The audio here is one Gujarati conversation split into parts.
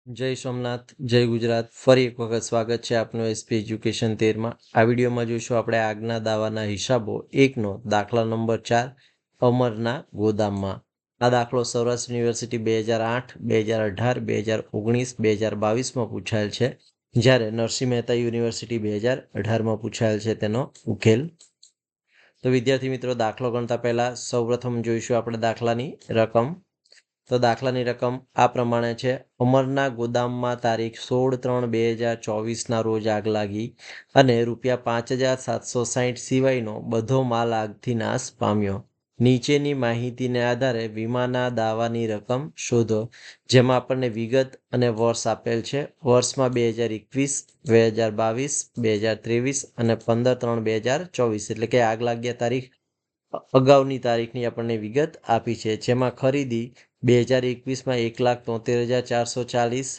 જય સોમનાથ, જય ગુજરાત. ફરી એક વખત સ્વાગત છે આપનું એસપી એજ્યુકેશન 13માં. આ વિડીયોમાં જોઈશું આપણે આગના દાવાના હિસાબો 1નો દાખલા નંબર 4 અમરના ગોદામમાં. આ દાખલો સૌરાષ્ટ્ર યુનિવર્સિટી 2008, 2018, 2019, 2022માં પૂછાયેલ છે, જ્યારે નરસિંહ મહેતા યુનિવર્સિટી 2018માં પૂછાયેલ છે તેનો ઉકેલ. તો વિદ્યાર્થી મિત્રો, દાખલો ગણતા પહેલા સૌપ્રથમ જોઈશું આપણે દાખલાની રકમ. તો દાખલાની રકમ આ પ્રમાણે છે. અમરના ગોદામમાં તારીખ 16/3/2024ના રોજ આગ લાગી અને ₹5,760 સિવાયનો બધો માલ આગથી નાશ પામ્યો. નીચેની માહિતીને આધારે વીમાના દાવાની રકમ શોધો. જેમાં આપણને વિગત અને વર્ષ આપેલ છે. વર્ષમાં 2021, 2022, 2023 અને 15/3/2024, એટલે કે આગ લાગ્યા તારીખ અગાઉની તારીખની આપણને વિગત આપી છે. જેમાં ખરીદી 2021માં 1,73,440,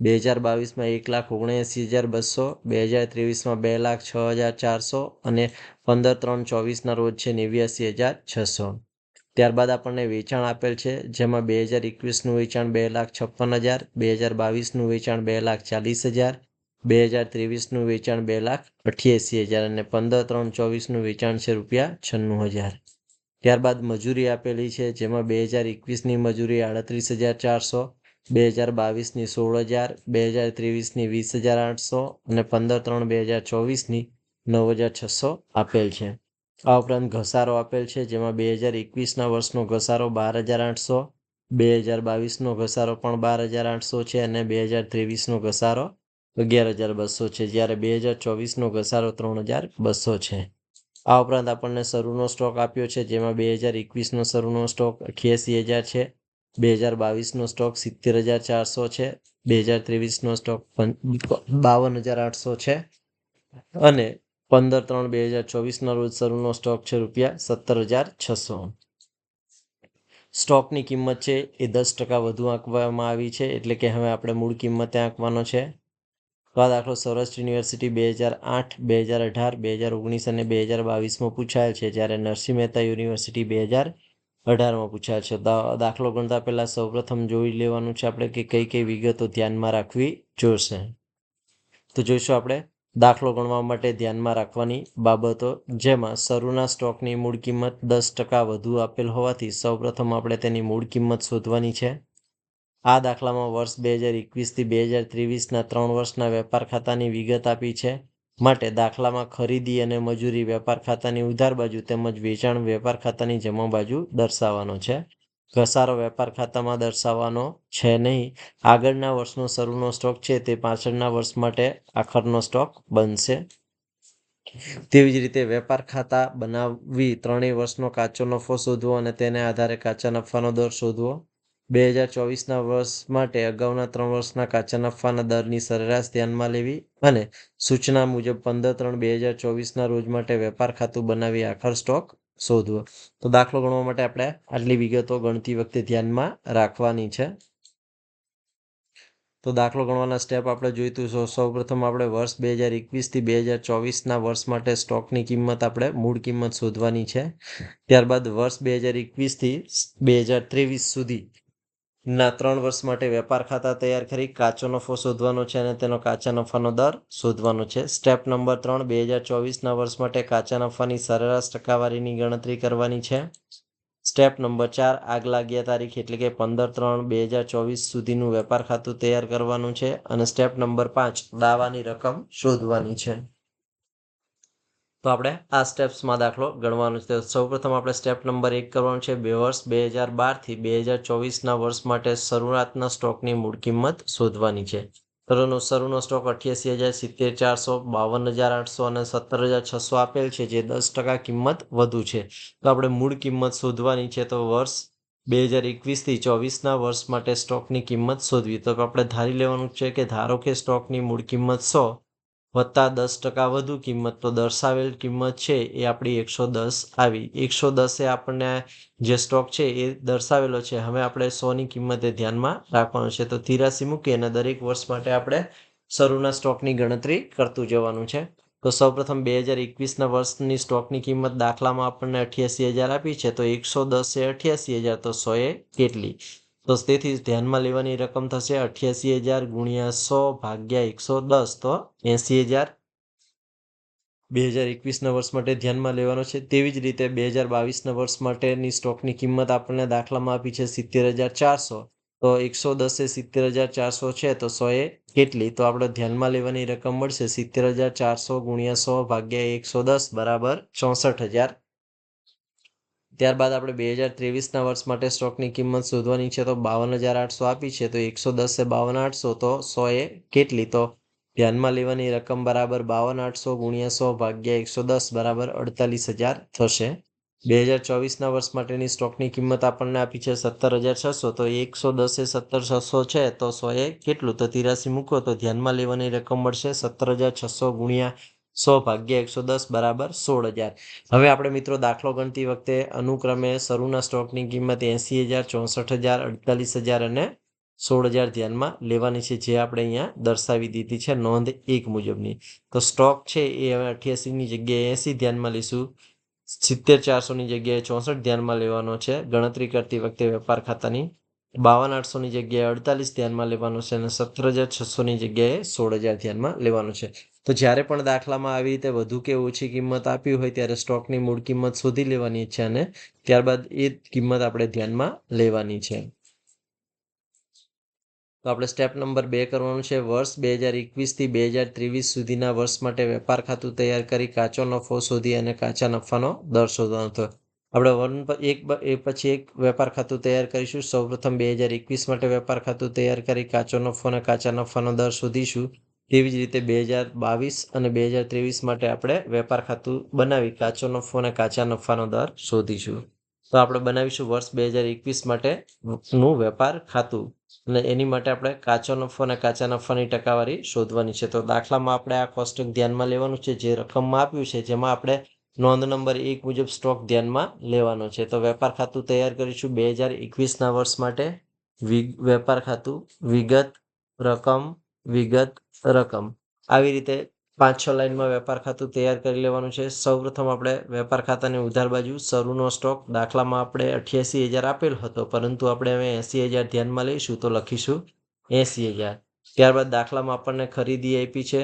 2022માં 1,79,200, 2023માં 2,06,400 અને 15/3/24ના રોજ છે 89,600. ત્યારબાદ આપણને વેચાણ આપેલ છે, જેમાં 2021નું વેચાણ 2,56,000, 2022નું વેચાણ 2,40,000, 2023નું વેચાણ 2,88,000 અને 15/3/24નું વેચાણ છે ₹96,000. ત્યારબાદ મજૂરી આપેલી છે, જેમાં 2021ની મજૂરી 38,400, 2022ની 16,000, 2023ની 20,800 અને 15/3/2024ની 9,600 આપેલ છે. આ ઉપરાંત ઘસારો આપેલ છે, જેમાં 2021ના વર્ષનો ઘસારો 12,800, 2022નો ઘસારો પણ 12,800 છે અને 2023નો ઘસારો 11,200 છે, જ્યારે 2024નો ઘસારો 3,200 છે. આ ઉપરાંત આપણને શરૂનો સ્ટોક આપ્યો છે, જેમાં 2021નો શરૂનો સ્ટોક 88,000 છે, 2022નો સ્ટોક 70,400 છે, 2023નો સ્ટોક 52,800 છે અને 15/3/2024ના રોજ શરૂનો સ્ટોક છે ₹17,600. સ્ટોકની કિંમત છે એ 10% વધુ આંકવામાં આવી છે, એટલે કે હવે આપણે મૂળ કિંમતે આંકવાનો છે. તો આ દાખલો સૌરાષ્ટ્ર યુનિવર્સિટી 2008, 2018, 2019 અને 2022માં પૂછાયેલ છે, જ્યારે નરસિંહ મહેતા યુનિવર્સિટી 2018માં પૂછાયેલ છે. દાખલો ગણતા પહેલા સૌપ્રથમ જોઈ લેવાનું છે આપણે કે કઈ કઈ વિગતો ધ્યાનમાં રાખવી જોશે. તો જોઈશું આપણે દાખલો ગણવા માટે ધ્યાનમાં રાખવાની બાબતો, જેમાં શરૂના સ્ટોકની મૂળ કિંમત 10% વધુ આપેલ હોવાથી સૌપ્રથમ આપણે તેની મૂળ કિંમત શોધવાની છે. આ દાખલામાં વર્ષ 2021થી 2023ના 3 વર્ષના વેપાર ખાતાની વિગત આપી છે. માટે દાખલામાં ખરીદી અને મજૂરી વેપાર ખાતાની ઉધાર બાજુ તેમજ વેચાણ વેપાર ખાતાની જમા બાજુ દર્શાવવાનો છે. ઘસારો વેપાર ખાતામાં દર્શાવવાનો છે નહીં. આગળના વર્ષનો શરૂનો સ્ટોક છે તે પાછળના વર્ષ માટે આખરનો સ્ટોક બનશે. તેવી જ રીતે વેપાર ખાતા બનાવી 3 વર્ષનો કાચો નફો શોધવો અને તેને આધારે કાચા નફાનો દર શોધવો. 2024ના વર્ષ માટે અગાઉના 3 વર્ષના કાચા નફાના દરની સરેરાશ ધ્યાનમાં લેવી અને સૂચના મુજબ 15/3/2024ના રોજ માટે વેપાર ખાતું બનાવી આખર સ્ટોક શોધવો. તો દાખલો ગણવા માટે આપણે આટલી વિગતો ગણતી વખતે ધ્યાનમાં રાખવાની છે. તો દાખલો ગણવાના સ્ટેપ આપણે જોઈતું. સૌપ્રથમ આપણે વર્ષ 2021થી 2024ના વર્ષ માટે સ્ટોકની કિંમત આપણે મૂળ કિંમત શોધવાની છે. ત્યારબાદ વર્ષ 2021થી 2023 સુધીના 3 વર્ષ માટે વેપાર ખાતા તૈયાર કરી કાચો નફો શોધવાનો છે અને તેનો કાચા નફાનો દર શોધવાનો છે. સ્ટેપ નંબર 3, 2024ના વર્ષ માટે કાચા નફાની સરેરાશ ટકાવારીની ગણતરી કરવાની છે. સ્ટેપ નંબર 4, આગ લાગ્યા તારીખ એટલે કે 15/3/2024 સુધીનું વેપાર ખાતું તૈયાર કરવાનું છે અને સ્ટેપ નંબર 5, દાવાની રકમ શોધવાની છે. તો આપણે આ સ્ટેપ્સમાં દાખલો ગણવાનો છે. સૌપ્રથમ આપણે સ્ટેપ નંબર 1 કરવાનું છે. વર્ષ 2012થી 2024ના વર્ષ માટે શરૂઆતના સ્ટોકની મૂળ કિંમત શોધવાની છે. શરૂનો સ્ટોક 88,000, 70,400, 52,800 અને 17,600 આપેલ છે, જે 10% કિંમત વધુ છે. તો આપણે મૂળ કિંમત શોધવાની છે. તો વર્ષ 2021થી 24ના વર્ષ માટે સ્ટોકની કિંમત શોધવી. તો આપણે ધારી લેવાનું છે કે ધારો કે સ્ટોકની મૂળ કિંમત 100 વત્તા 10% વધુ કિંમત, તો દર્શાવેલ કિંમત છે એ આપણી 110 આવી. 110 એ આપણને જે સ્ટોક છે એ દર્શાવેલો છે. હવે આપણે 100ની કિંમતે ધ્યાનમાં રાખવાનું છે. તો 83 મૂકી અને દરેક વર્ષ માટે આપણે શરૂના સ્ટોકની ગણતરી કરતું જવાનું છે. તો સૌપ્રથમ 2021ના વર્ષની સ્ટોકની કિંમત દાખલામાં આપણને 88,000 આપી છે. તો 110 એ 88,000, તો 100 એ કેટલી? તો તેથી ધ્યાનમાં લેવાની રકમ થશે 88,000 ગુણ્યા 100 ભાગ્યા 110, તો 80,000 2021ના વર્ષ માટે ધ્યાનમાં લેવાનો છે. તેવી જ રીતે 2022ના વર્ષ માટેની સ્ટોકની કિંમત આપણને દાખલામાં આપી છે 70,400. તો 110 એ 70,400 છે, તો 100 એ કેટલી? તો આપણે ધ્યાનમાં લેવાની રકમ મળશે 70,400 ગુણ્યા 100 ભાગ્યા 110 બરાબર 64,000. ત્યારબાદ આપણે 2023ના વર્ષ માટે સ્ટોકની કિંમત શોધવાની છે. તો 52,800 આપી છે, તો 110 એ 52,800, તો 100 એ કેટલી? તો ધ્યાનમાં લેવાની રકમ બરાબર 52,800 ગુણ્યા 100 ભાગ્યા 110 બરાબર 48,000 થશે. 2024ના વર્ષ માટેની સ્ટોકની કિંમત આપણને આપી છે 17,600. તો 110 એ 17,600 છે, તો 100 એ કેટલું? તો 83 મૂકો તો ધ્યાનમાં લેવાની રકમ મળશે 17,600 ગુણ્યા 100 ભાગ્યા 110 બરાબર 16,000. હવે આપણે મિત્રો દાખલો ગણતી વખતે અનુક્રમે શરૂના સ્ટોકની કિંમત 80,000, 64,000, 48,000 અને 16,000 ધ્યાનમાં લેવાની છે, જે આપણે અહીંયા દર્શાવી દીધી છે નોંધ 1 મુજબની. તો સ્ટોક છે એ હવે 88ની જગ્યાએ 80 ધ્યાનમાં લઈશું, 70,400ની જગ્યાએ 64 ધ્યાનમાં લેવાનો છે ગણતરી કરતી વખતે વેપાર ખાતાની, 52,800ની જગ્યાએ 48 ધ્યાનમાં લેવાનું છે અને 17,600ની જગ્યાએ 16,000 ધ્યાનમાં લેવાનું છે. તો જ્યારે પણ દાખલામાં આવી રીતે વધુ કે ઓછી કિંમત આપી હોય ત્યારે સ્ટોકની મૂળ કિંમત શોધી લેવાની છે અને ત્યારબાદ એ કિંમત આપણે ધ્યાનમાં લેવાની છે. તો આપણે સ્ટેપ નંબર 2 કરવાનું છે. વર્ષ 2021થી 2023 સુધીના વર્ષ માટે વેપાર ખાતું તૈયાર કરી કાચો નફો શોધી અને કાચા નફાનો દર શોધવાનો હતો. આપણે એક પછી એક વેપાર ખાતું તૈયાર કરીશું. સૌપ્રથમ 2021 માટે વેપાર ખાતું તૈયાર કરી કાચો નફો અને કાચા નફાનો દર શોધીશું. તેવી જ રીતે 2022 અને 2023 માટે આપણે વેપાર ખાતું બનાવી કાચો નફો અને કાચા નફાનો દર શોધીશું. તો આપણે બનાવીશું વર્ષ 2021 માટેનું વેપાર ખાતું અને એની માટે આપણે કાચો નફો અને કાચા નફાની ટકાવારી શોધવાની છે. તો દાખલામાં આપણે આ કોષ્ટક ધ્યાનમાં લેવાનું છે, જે રકમમાં આપ્યું છે, જેમાં આપણે નોંધ નંબર 1 મુજબ સ્ટોક ધ્યાનમાં લેવાનો છે. તો વેપાર ખાતું તૈયાર કરીશું 2021ના વર્ષ માટે. વેપાર ખાતું વિગત રકમ વિગત રકમ, આવી રીતે 5-6 લાઈનમાં વેપાર ખાતું તૈયાર કરી લેવાનું છે. સૌપ્રથમ આપણે વેપાર ખાતાની ઉધાર બાજુ શરૂનો સ્ટોક, દાખલામાં આપણે 88,000 આપેલ હતો, પરંતુ આપણે હવે 80,000 ધ્યાનમાં લઈશું, તો લખીશું 80,000. ત્યારબાદ દાખલામાં આપણને ખરીદી આપી છે,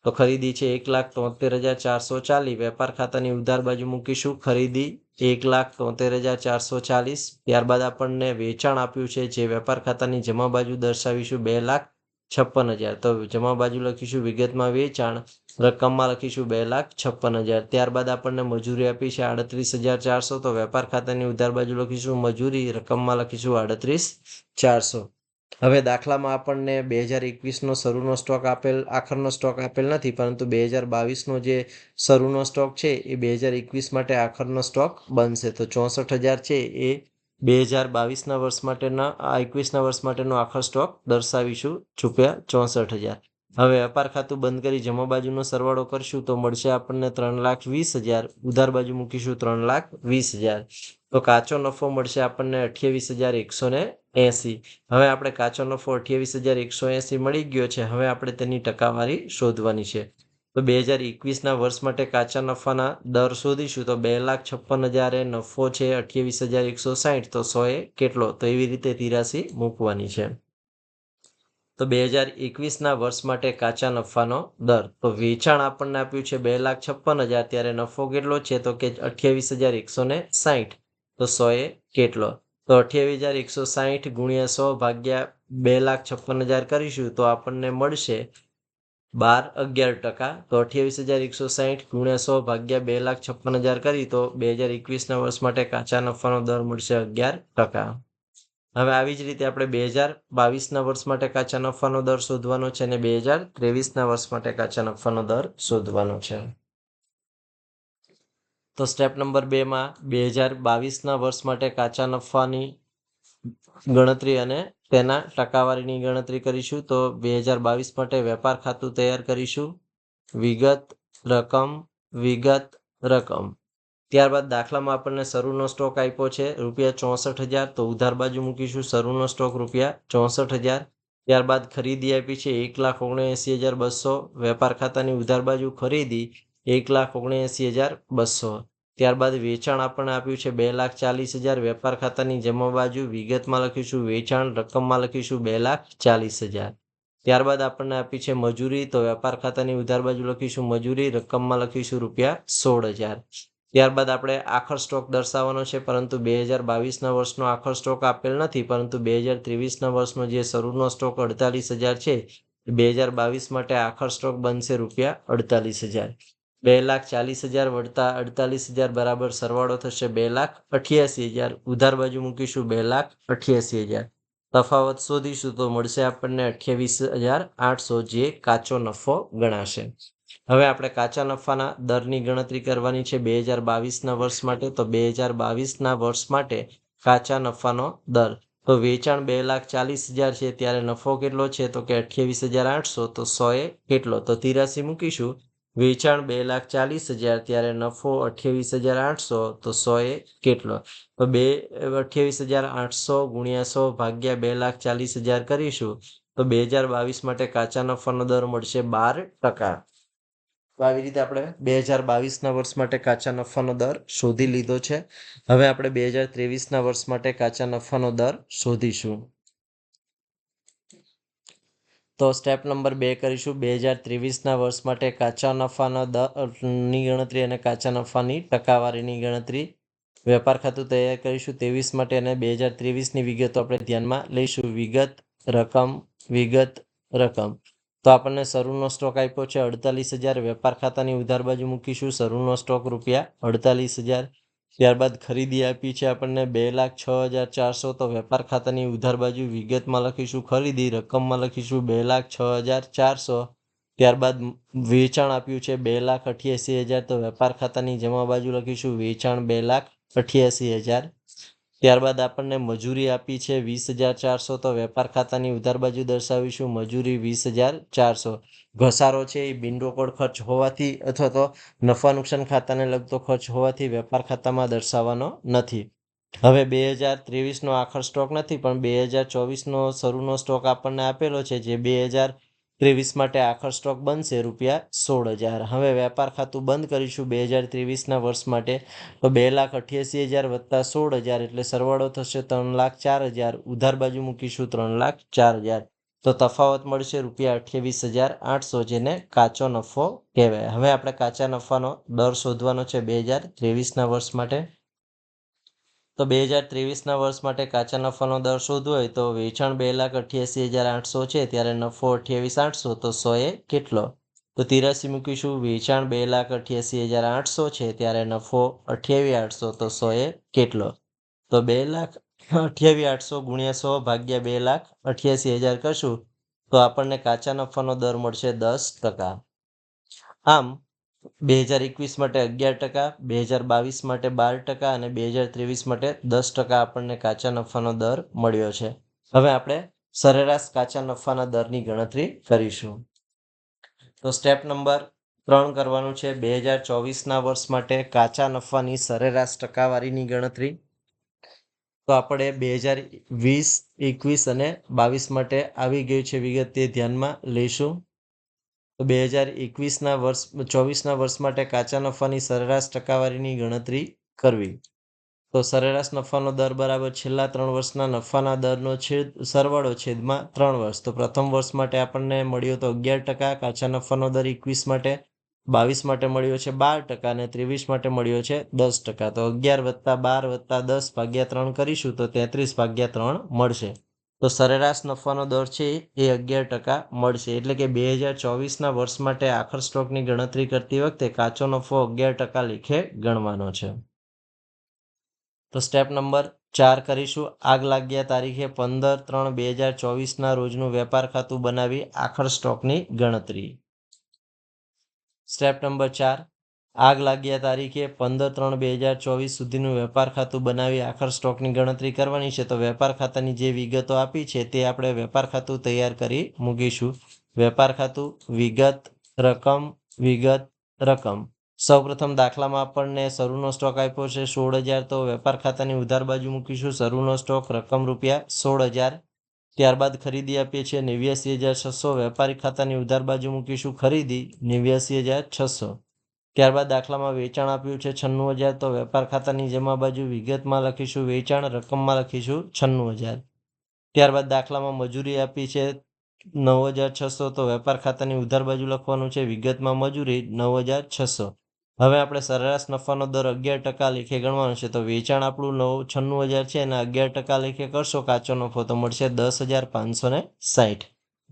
તો ખરીદી છે 1,73,440. વેપાર ખાતાની ઉધાર બાજુ મૂકીશું ખરીદી 1,73,440. ત્યારબાદ આપણને વેચાણ આપ્યું છે, જે વેપાર ખાતાની જમા બાજુ દર્શાવીશું 2,56,000. તો જમા બાજુ લખીશું વિગતમાં વેચાણ, રકમમાં લખીશું 2,56,000. ત્યારબાદ આપણને મજૂરી આપી છે 38,400. તો વેપાર ખાતાની ઉધાર બાજુ લખીશું મજૂરી, રકમમાં લખીશું 38,400. હવે દાખલામાં આપણને 2021નો શરૂનો સ્ટોક આખરનો સ્ટોક આપેલ નથી, પરંતુ 2022નો જે શરૂનો સ્ટોક છે એ 2021 માટે આખરનો સ્ટોક બનશે. તો 64,000 છે એ 2022ના વર્ષ માટેના 21ના વર્ષ માટેનો આખર સ્ટોક દર્શાવીશું ₹64,000. હવે વેપાર ખાતું બંધ કરી જમા બાજુનો સરવાળો કરશું તો મળશે આપણને 3,20,000. ઉધાર બાજુ મૂકીશું 3,20,000. તો કાચો નફો મળશે આપણને 28,180. હવે આપણે કાચો નફો 28,180 મળી ગયો છે. હવે આપણે તેની ટકાવારી શોધવાની છે. તો 2021ના વર્ષ માટે કાચા નફાના દર શોધીશું. તો 2,56,000 એ નફો છે 28,160. તો 100 એ કેટલો? તો એવી રીતે 83 મૂકવાની છે. તો 2021ના વર્ષ માટે કાચા નફાનો દર, તો વેચાણ આપણને આપ્યું છે 2,56,000, ત્યારે નફો કેટલો છે? તો કે 28,160. તો 100 એ કેટલો? તો 28,160 ગુણ્યા 100 ભાગ્યા 2,56,000 કરીશું તો આપણને મળશે 12-11%. તો 28,160 ગુણ્યા 100 ભાગ્યા 2,56,000 કરી તો 2021ના વર્ષ માટે કાચા નફાનો દર મળશે 11%. હવે આવી જ રીતે આપણે 2022ના વર્ષ માટે કાચા નફાનો દર શોધવાનો છે અને 2023ના વર્ષ માટે કાચા નફાનો દર શોધવાનો છે. તો સ્ટેપ નંબર 2માં 2022ના વર્ષ માટે કાચા નફાની ગણતરી અને તેના ટકાવારીની ગણતરી કરીશું. તો 2022 માટે વેપાર ખાતું તૈયાર કરીશું વિગત રકમ વિગત રકમ. ત્યારબાદ દાખલામાં આપણને શરૂનો સ્ટોક આપ્યો છે ₹64,000. તો ઉધાર બાજુ મૂકીશું શરૂનો સ્ટોક ₹64,000. ત્યારબાદ ખરીદી આપી છે 1,79,200. વેપાર ખાતાની ઉધાર બાજુ ખરીદી 1,79,200. ત્યારબાદ વેચાણ આપણને આપ્યું છે 2,40,000, વેપાર ખાતાની જમા બાજુ વિગતમાં લખીશું વેચાણ, રકમમાં લખીશું 2,40,000. ત્યારબાદ આપણને આપી છે મજૂરી, તો વેપાર ખાતાની ઉધાર બાજુ લખીશું મજૂરી, રકમમાં લખીશું ₹16,000. ત્યારબાદ આપણે આખર સ્ટોક દર્શાવવાનો છે, પરંતુ 2022ના વર્ષનો આખર સ્ટોક આપેલ નથી, પરંતુ 2023ના વર્ષનો જે શરૂનો સ્ટોક 48,000 છે, 2022 માટે આખર સ્ટોક બનશે ₹48,000. 2,40,000 વત્તા 48,000 બરાબર સરવાળો થશે 2,88,000. ઉધાર બાજુ મૂકીશું 2,88,000. તફાવત શોધીશું તો મળશે આપણને 28,800, જે કાચો નફો ગણાશે. હવે આપણે કાચા નફાના દરની ગણતરી કરવાની છે 2022ના વર્ષ માટે. તો 2022ના વર્ષ માટે કાચા નફાનો દર, તો વેચાણ 2,40,000 છે, ત્યારે નફો કેટલો છે? તો કે 28,800. તો 100 કેટલો? તો 83 મૂકીશું. વેચાણ 2,40,000, ત્યારે નફો 28,800. તો 100 કેટલો? તો 28,800 ગુણ્યા 100 ભાગ્યા 2,40,000 કરીશું તો 2022 માટે કાચા નફાનો દર મળશે 12%. તો આવી રીતે આપણે 2022ના વર્ષ માટે કાચા નફાનો દર શોધી લીધો છે. હવે આપણે 2023ના વર્ષ માટે કાચા નફાનો દર શોધીશું. તો સ્ટેપ નંબર 2 કરીશું 2023ના વર્ષ માટે કાચા નફાના દરની ગણતરી અને કાચા નફાની ટકાવારીની ગણતરી. વેપાર ખાતું તૈયાર કરીશું 23 માટે અને 2023ની વિગતો આપણે ધ્યાનમાં લઈશું. વિગત રકમ. તો આપણને શરૂનો સ્ટોક આપ્યો છે 48,000. વેપાર ખાતાની ઉધાર બાજુ મૂકીશું શરૂનો સ્ટોક ₹48,000. ત્યારબાદ ખરીદી આપી છે આપણને 2,06,400. તો વેપાર ખાતાની ઉધાર બાજુ વિગતમાં લખીશું ખરીદી, રકમમાં લખીશું 2,06,400. ત્યારબાદ વેચાણ આપ્યું છે 2,88,000. તો વેપાર ખાતાની જમા બાજુ લખીશું વેચાણ 2,88,000. ત્યારબાદ આપણને મજૂરી આપી છે 20,400. તો વેપાર ખાતાની ઉધાર બાજુ દર્શાવીશું મજૂરી 20,400. ઘસારો છે એ બિનરોકડ ખર્ચ હોવાથી અથવા તો નફા નુકસાન ખાતાને લગતો ખર્ચ હોવાથી વેપાર ખાતામાં દર્શાવવાનો નથી. હવે 2023નો આખર સ્ટોક નથી, પણ 2024નો શરૂનો સ્ટોક આપણને આપેલો છે, જે 2023 માટે આખર સ્ટોક બનશે ₹16,000. હવે વેપાર ખાતું બંધ કરીશું 2023ના વર્ષ માટે. તો 2,88,000 વત્તા 16,000 એટલે સરવાળો થશે 3,04,000. ઉધાર બાજુ મૂકીશું 3,04,000. તો તફાવત મળશે ₹28,800, જેને કાચો નફો કહેવાય. હવે આપણે કાચા નફાનો દર શોધવાનો છે 2023ના વર્ષ માટે. તો 2023ના વર્ષ માટે કાચા નફાનો દર શોધવો હોય તો વેચાણ 2,88,800 છે, ત્યારે નફો 28,800. તો 100 કેટલો? તો 83 મૂકીશું. વેચાણ 2,88,800 છે, ત્યારે નફો 28,800. તો 100 કેટલો? તો 2,28,800 ગુણ્યા 100 ભાગ્યા 2,88,000 કરશું તો આપણને કાચા નફાનો દર મળશે 10%. આમ 2021 માટે 11%, 2022 માટે 12% અને 2023 માટે 10% આપણને કાચા નફાનો દર મળ્યો છે. હવે આપણે સરેરાશ કાચા નફાના દરની ગણતરી કરીશું. તો સ્ટેપ નંબર 3 કરવાનું છે 2024ના વર્ષ માટે કાચા નફાની સરેરાશ ટકાવારીની ગણતરી. તો આપણે 2020, 21 અને 22 માટે આવી ગઈ છે વિગત, તે ધ્યાનમાં લઈશું. તો 2024ના વર્ષ માટે કાચા નફાની સરેરાશ ટકાવારીની ગણતરી કરવી. તો સરેરાશ નફાનો દર બરાબર છેલ્લા 3 વર્ષના નફાના દરનો સરવાળો છેદમાં 3 વર્ષ. તો પ્રથમ વર્ષ માટે આપણને મળ્યો તો 11%, કાચા નફાનો દર 21 માટે, 22 માટે મળ્યો છે 12% અને 23 માટે મળ્યો છે 10%. તો 11 વત્તા 12 વત્તા 10 ભાગ્યા 3 કરીશું તો 33/3 મળશે. તો સરેરાશ નફાનો દર છે એ 11% મળશે. એટલે કે 2024ના વર્ષ માટે આખર સ્ટોકની ગણતરી કરતી વખતે કાચો નફો 11% લેખે ગણવાનો છે. તો સ્ટેપ નંબર 4 કરીશું. આગ લાગ્યા તારીખે 15/3/2024ના રોજનું વેપાર ખાતું બનાવી આખર સ્ટોકની ગણતરી. સ્ટેપ નંબર 4, આગ લાગ્યા તારીખે 15/3/2024 સુધીનું વેપાર ખાતું બનાવી આખર સ્ટોકની ગણતરી કરવાની છે. તો વેપાર ખાતાની જે વિગતો આપી છે તે આપણે વેપાર ખાતું તૈયાર કરી મૂકીશું. વેપાર ખાતું વિગત રકમ. સૌપ્રથમ દાખલામાં આપણને શરૂનો સ્ટોક આપ્યો છે 16,000. તો વેપાર ખાતાની ઉધાર બાજુ મૂકીશું શરૂનો સ્ટોક રકમ ₹16,000. ત્યારબાદ ખરીદી આપીએ છીએ 89,600. વેપારી ખાતાની ઉધાર બાજુ મૂકીશું ખરીદી 89,600. ત્યારબાદ દાખલામાં વેચાણ આપ્યું છે 96,000, તો વેપાર ખાતાની જમા બાજુ વિગતમાં લખીશું વેચાણ, રકમમાં લખીશું 96,000. ત્યારબાદ દાખલામાં મજૂરી આપી છે 9,600, તો વેપાર ખાતાની ઉધાર બાજુ લખવાનું છે વિગતમાં મજૂરી 9,600. હવે આપણે સરેરાશ નફાનો દર 11% લેખે ગણવાનો છે. તો વેચાણ આપણું 96,000 છે અને 11% લેખે કરશો કાચો નફો તો મળશે 10,560.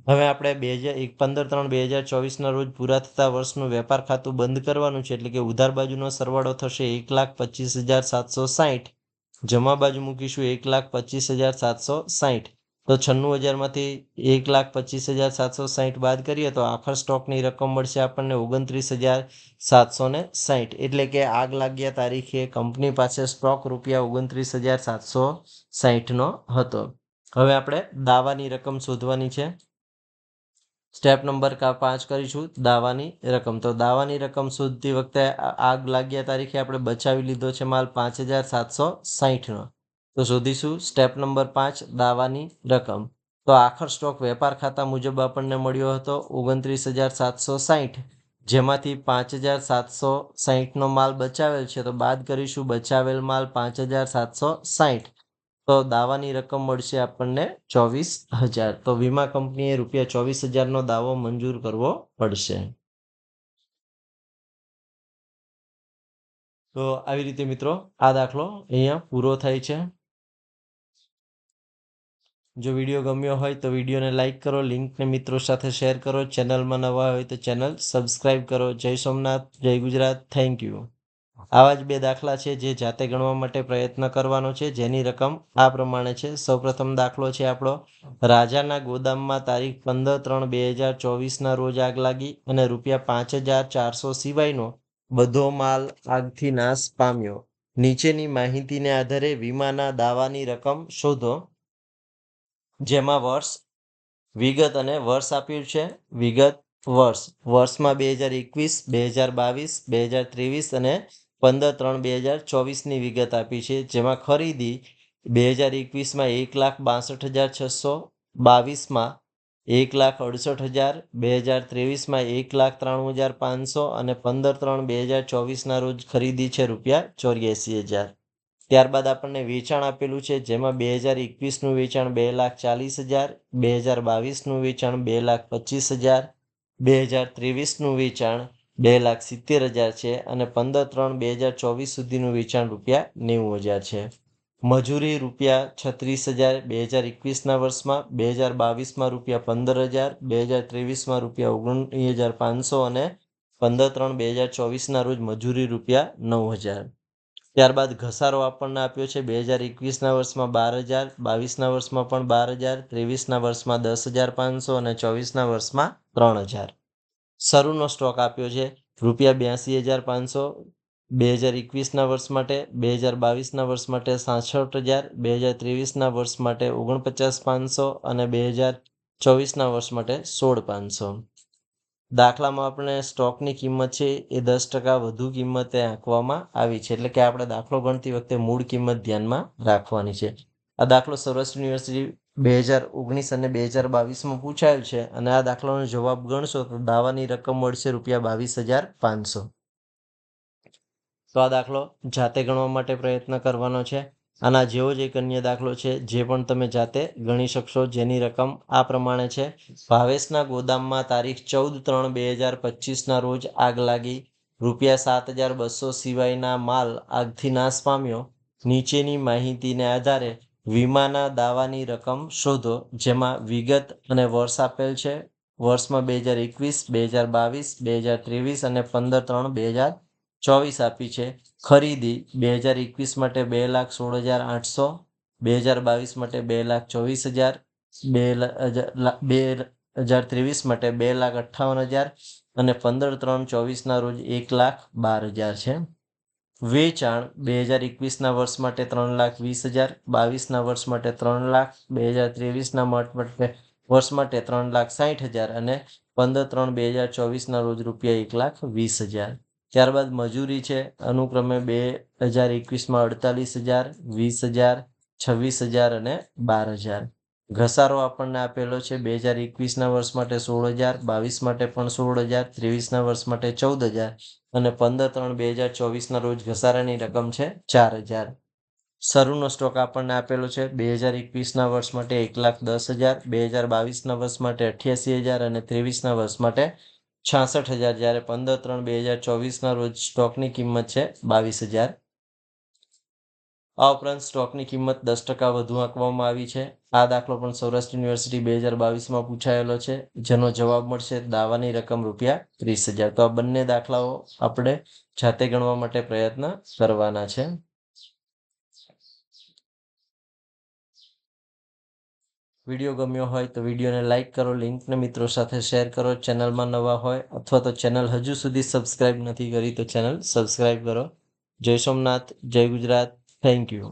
હવે આપણે 15/3/2024 રોજ પૂરા થતા વર્ષનું વેપાર ખાતું બંધ કરવાનું છે, એટલે કે ઉધાર બાજુનો સરવાળો થશે 1,25,760. જમા બાજુ મૂકીશું 1,25,760. તો 96,000માંથી 1,25,760 બાદ કરીએ તો આખર સ્ટોકની રકમ મળશે આપણને 29,760. એટલે કે આગ લાગ્યા તારીખે કંપની પાસે સ્ટોક રૂપિયા 29,760નો હતો. હવે આપણે દાવાની રકમ શોધવાની છે. સ્ટેપ નંબર 5 કરીશું દાવાની રકમ. તો દાવાની રકમ શોધતી વખતે આગ લાગ્યા તારીખે આપણે બચાવી લીધો છે માલ 5,760નો. તો શોધીશું સ્ટેપ નંબર 5 દાવાની રકમ. તો આખર સ્ટોક વેપાર ખાતા મુજબ આપણને મળ્યો હતો 29,760, જેમાંથી 5,760નો માલ બચાવેલ છે, તો બાદ કરીશું બચાવેલ માલ 5,760. તો દાવાની રકમ મળશે આપણને 24,000. તો વીમા કંપનીએ રૂપિયા 24,000નો દાવો મંજૂર કરવો પડશે. તો આવી રીતે મિત્રો આ દાખલો અહીંયા પૂરો થાય છે. જો વિડીયો ગમ્યો હોય તો વિડીયોને લાઇક કરો, લિંકને મિત્રો સાથે શેર કરો, ચેનલમાં નવા હોય તો ચેનલ સબસ્ક્રાઈબ કરો. જય સોમનાથ, જય ગુજરાત, થેન્ક યુ. આવા જ 2 દાખલા છે જે જાતે ગણવા માટે પ્રયત્ન કરવાનો છે, જેની રકમ આ પ્રમાણે છે. સૌપ્રથમ દાખલો છે આપણો, રાજાના ગોદામમાં તારીખ 15/3/2024ના રોજ આગ લાગી અને રૂપિયા 5,400 સિવાયનો બધો માલ આગથી નાશ પામ્યો. નીચેની માહિતીને આધારે વીમાના દાવાની રકમ શોધો, જેમાં વર્ષ, વિગત અને વર્ષ આપ્યું છે. વિગત વર્ષ, વર્ષમાં 2021, 2022, 2023 અને 15/3/2024ની વિગત આપી છે, જેમાં ખરીદી 2021માં 1,62,622, 1,68,000, 2023માં 1,93,500 અને 15/3/2024ના રોજ ખરીદી છે રૂપિયા 84,000. ત્યારબાદ આપણને વેચાણ આપેલું છે, જેમાં 2021નું વેચાણ 2,40,000, 2022નું વેચાણ 2,25,000, 2023નું વેચાણ 2,70,000 છે અને 15/3/2024 સુધીનું વેચાણ રૂપિયા 90,000 છે. મજૂરી રૂપિયા 36,000 2021ના વર્ષમાં, 2022માં રૂપિયા 15,000, 2023માં રૂપિયા 19,500 અને 15/3/2024ના રોજ મજૂરી રૂપિયા 9,000. ત્યારબાદ ઘસારો આપણને આપ્યો છે 2021ના વર્ષમાં 12,000, 22ના વર્ષમાં પણ 12,000, 23ના વર્ષમાં 10,500 અને 24ના વર્ષમાં 3,000. શરૂનો સ્ટોક આપ્યો છે રૂપિયા 82,500 2021ના વર્ષ માટે, 2022ના વર્ષ માટે 66,000, 2023ના વર્ષ માટે 49,500 અને 2024ના વર્ષ માટે 16,500. દાખલામાં આપણે સ્ટોકની કિંમત છે એ 10% વધુ કિંમતે આંકવામાં આવી છે, એટલે કે આપણે દાખલો ગણતી વખતે મૂળ કિંમત ધ્યાનમાં રાખવાની છે. આ દાખલો સૌરાષ્ટ્ર યુનિવર્સિટી 2019 અને 2022માં પૂછાયેલ છે અને આ દાખલાનો જવાબ ગણશો તો દાવાની રકમ મળશે રૂપિયા 22,500. તો આ દાખલો જાતે ગણવા માટે પ્રયત્ન કરવાનો છે. આના જેવો જ એક અન્ય દાખલો છે જે પણ તમે જાતે ગણી શકશો, જેની રકમ આ પ્રમાણે છે. ભાવેશના ગોદામમાં તારીખ 14/3/2025ના રોજ આગ લાગી, રૂપિયા 7,200 સિવાયના માલ આગથી નાશ પામ્યો. નીચેની માહિતીને આધારે વીમાના દાવાની રકમ શોધો, જેમાં વિગત અને વર્ષ આપેલ છે. વર્ષમાં 2021, 2022, 2023 અને 15/3/2024 આપી છે. ખરીદી 2021 માટે 2,16,800, 2022 માટે 2,24,000, 2023 માટે 2,58,000 અને 15/3/24ના રોજ 1,12,000 છે. વેચાણ 2021ના વર્ષ માટે 3,20,000, 22ના વર્ષ માટે 3 લાખ, 2023ના વર્ષ માટે 3,60,000 અને 15/3/2024ના રોજ રૂપિયા 1,20,000. ત્યારબાદ મજૂરી છે અનુક્રમે 2021માં 48,000, 20,000, 26,000 અને 12,000. ઘસારો આપણને આપેલો છે 2021ના વર્ષ માટે 16,000, 22 માટે પણ 16,000, 23ના વર્ષ માટે 14,000 અને 15/3/2024ના રોજ ઘસારાની રકમ છે 4,000. શરૂનો સ્ટોક આપણને આપેલો છે 2021ના વર્ષ માટે 1,10,000, 2022ના વર્ષ માટે 88,000 અને 23ના વર્ષ માટે 66,000, જ્યારે 15/3/2024ના રોજ સ્ટોકની કિંમત છે 22,000. આ ઉપરાંત સ્ટોકની કિંમત 10% વધુ આંકવામાં આવી છે. આ દાખલો પણ સૌરાષ્ટ્ર યુનિવર્સિટી 2022માં પૂછાયેલો છે, જેનો જવાબ મળશે દાવાની રકમ ₹30,000. તો આ બંને દાખલાઓ આપણે જાતે ગણવા માટે પ્રયત્ન કરવાના છે. વિડીયો ગમ્યો હોય તો વિડીયોને લાઇક કરો, લિંકને મિત્રો સાથે શેર કરો. ચેનલમાં નવા હોય અથવા તો ચેનલ હજુ સુધી સબસ્ક્રાઇબ નથી કરી તો ચેનલ સબસ્ક્રાઇબ કરો. જય સોમનાથ, જય ગુજરાત. Thank you.